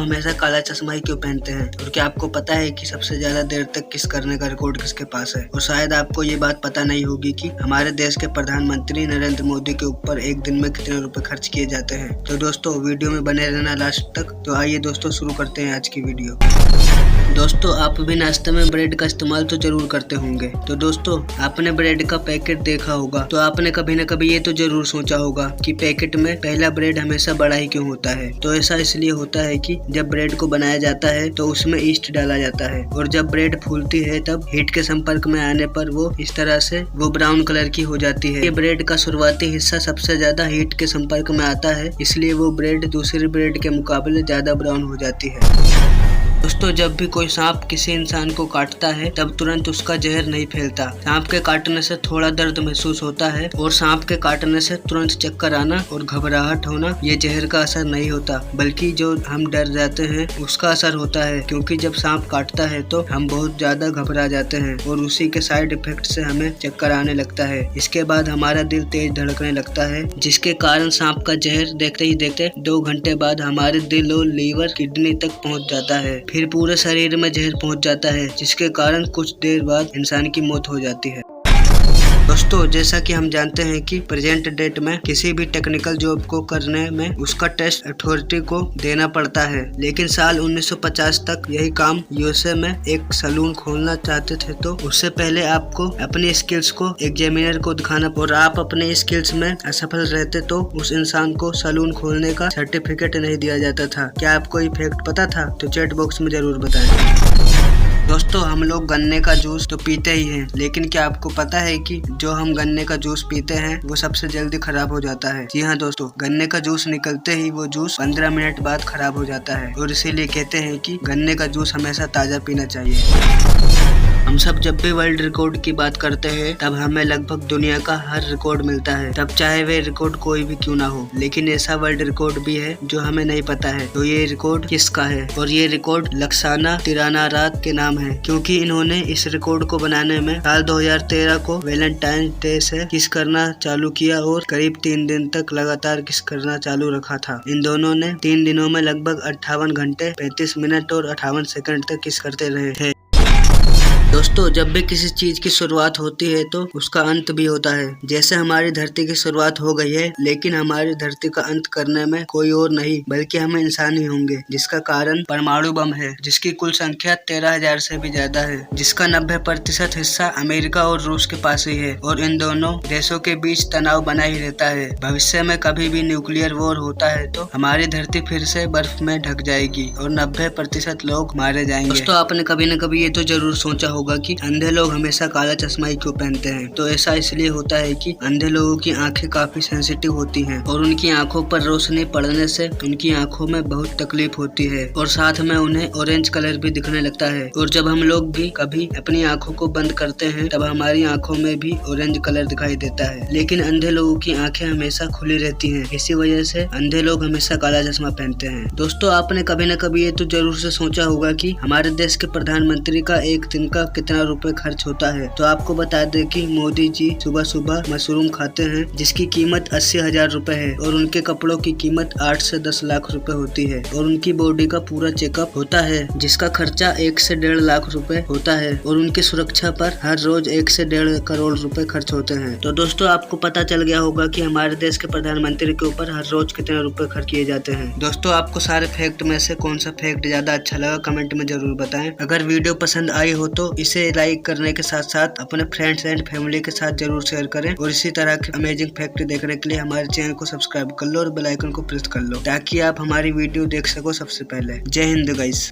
हमेशा काला चश्मा ही क्यों पहनते हैं? और क्या आपको पता है कि सबसे ज्यादा देर तक किस करने का रिकॉर्ड किसके पास है? और शायद आपको ये बात पता नहीं होगी कि हमारे देश के प्रधानमंत्री नरेंद्र मोदी के ऊपर एक दिन में कितने रुपए खर्च किए जाते हैं। तो दोस्तों वीडियो में बने रहना लास्ट तक। तो आइए दोस्तों शुरू करते हैं आज की वीडियो। दोस्तों आप भी नाश्ते में ब्रेड का इस्तेमाल तो जरूर करते होंगे। तो दोस्तों आपने ब्रेड का पैकेट देखा होगा, तो आपने कभी न कभी ये तो जरूर सोचा होगा कि पैकेट में पहला ब्रेड हमेशा बड़ा ही क्यों होता है। तो ऐसा इसलिए होता है कि जब ब्रेड को बनाया जाता है तो उसमें ईस्ट डाला जाता है, और जब ब्रेड फूलती है तब हीट के संपर्क में आने पर वो इस तरह से वो ब्राउन कलर की हो जाती है। ये ब्रेड का शुरुआती हिस्सा सबसे ज्यादा हीट के संपर्क में आता है, इसलिए वो ब्रेड दूसरी ब्रेड के मुकाबले ज्यादा ब्राउन हो जाती है। दोस्तों जब भी कोई सांप किसी इंसान को काटता है तब तुरंत उसका जहर नहीं फैलता। सांप के काटने से थोड़ा दर्द महसूस होता है, और सांप के काटने से तुरंत चक्कर आना और घबराहट होना ये जहर का असर नहीं होता, बल्कि जो हम डर जाते हैं उसका असर होता है। क्योंकि जब सांप काटता है तो हम बहुत ज्यादा घबरा जाते हैं और उसी के साइड इफेक्ट से हमें चक्कर आने लगता है। इसके बाद हमारा दिल तेज धड़कने लगता है, जिसके कारण सांप का जहर देखते ही देखते 2 घंटे बाद हमारे दिल और लीवर किडनी तक पहुँच जाता है। फिर पूरे शरीर में जहर पहुंच जाता है, जिसके कारण कुछ देर बाद इंसान की मौत हो जाती है। दोस्तों जैसा कि हम जानते हैं कि प्रेजेंट डेट में किसी भी टेक्निकल जॉब को करने में उसका टेस्ट अथॉरिटी को देना पड़ता है, लेकिन साल 1950 तक यही काम यूएसए में एक सैलून खोलना चाहते थे। तो उससे पहले आपको अपनी स्किल्स को एग्जामिनर को दिखाना, और आप अपने स्किल्स में असफल रहते तो उस इंसान को सैलून खोलने का सर्टिफिकेट नहीं दिया जाता था। क्या आपको ये फैक्ट पता था? तो चैट बॉक्स में जरूर बताएं। दोस्तों हम लोग गन्ने का जूस तो पीते ही हैं, लेकिन क्या आपको पता है कि जो हम गन्ने का जूस पीते हैं वो सबसे जल्दी खराब हो जाता है। जी हाँ दोस्तों, गन्ने का जूस निकलते ही वो जूस 15 मिनट बाद खराब हो जाता है, और इसीलिए कहते हैं कि गन्ने का जूस हमेशा ताज़ा पीना चाहिए। हम सब जब भी वर्ल्ड रिकॉर्ड की बात करते हैं तब हमें लगभग दुनिया का हर रिकॉर्ड मिलता है, तब चाहे वे रिकॉर्ड कोई भी क्यों ना हो। लेकिन ऐसा वर्ल्ड रिकॉर्ड भी है जो हमें नहीं पता है। तो ये रिकॉर्ड किसका है? और ये रिकॉर्ड लक्साना तिरानारात के नाम है, क्योंकि इन्होंने इस रिकॉर्ड को बनाने में साल 2013 को वैलेंटाइन डे से किस करना चालू किया और करीब 3 दिन तक लगातार किस करना चालू रखा था। इन दोनों ने 3 दिनों में लगभग 58 घंटे 35 मिनट और 58 सेकंड तक किस करते रहे थे। दोस्तों जब भी किसी चीज की शुरुआत होती है तो उसका अंत भी होता है। जैसे हमारी धरती की शुरुआत हो गई है, लेकिन हमारी धरती का अंत करने में कोई और नहीं बल्कि हम इंसान ही होंगे, जिसका कारण परमाणु बम है, जिसकी कुल संख्या 13,000 से भी ज्यादा है, जिसका 90% हिस्सा अमेरिका और रूस के पास ही है, और इन दोनों देशों के बीच तनाव बना ही रहता है। भविष्य में कभी भी न्यूक्लियर वॉर होता है तो हमारी धरती फिर से बर्फ में ढक जाएगी और 90% लोग मारे जाएंगे। दोस्तों आपने कभी न कभी ये तो जरूर सोचा होगा कि अंधे लोग हमेशा काला चश्मा ही क्यों पहनते हैं। तो ऐसा इसलिए होता है कि अंधे लोगों की आंखें काफी सेंसिटिव होती हैं, और उनकी आंखों पर रोशनी पड़ने से उनकी आंखों में बहुत तकलीफ होती है, और साथ में उन्हें ऑरेंज कलर भी दिखने लगता है। और जब हम लोग भी कभी अपनी आंखों को बंद करते हैं तब हमारी आंखों में भी ऑरेंज कलर दिखाई देता है, लेकिन अंधे लोगों की आंखें हमेशा खुली रहती हैं। इसी वजह से अंधे लोग हमेशा काला चश्मा पहनते हैं। दोस्तों आपने कभी न कभी ये तो जरूर से सोचा होगा कि हमारे देश के प्रधानमंत्री का एक दिन का कितना रुपए खर्च होता है। तो आपको बता दें कि मोदी जी सुबह सुबह मशरूम खाते हैं, जिसकी कीमत 80,000 रुपए है, और उनके कपड़ों की कीमत 8 से 10 लाख रुपए होती है, और उनकी बॉडी का पूरा चेकअप होता है जिसका खर्चा 1 से 1.5 लाख रुपए होता है, और उनकी सुरक्षा पर हर रोज 1 से 1.5 करोड़ रुपए खर्च होते हैं। तो दोस्तों आपको पता चल गया होगा कि हमारे देश के प्रधानमंत्री के ऊपर हर रोज कितने रुपए खर्च किए जाते हैं। दोस्तों आपको सारे फैक्ट में से कौन सा फैक्ट ज्यादा अच्छा लगा कमेंट में जरूर बताएं। अगर वीडियो पसंद आई हो तो इसे लाइक करने के साथ साथ अपने फ्रेंड्स एंड फैमिली के साथ जरूर शेयर करें, और इसी तरह के अमेजिंग फैक्ट देखने के लिए हमारे चैनल को सब्सक्राइब कर लो और बेल आइकन को प्रेस कर लो, ताकि आप हमारी वीडियो देख सको सबसे पहले। जय हिंद गाइस।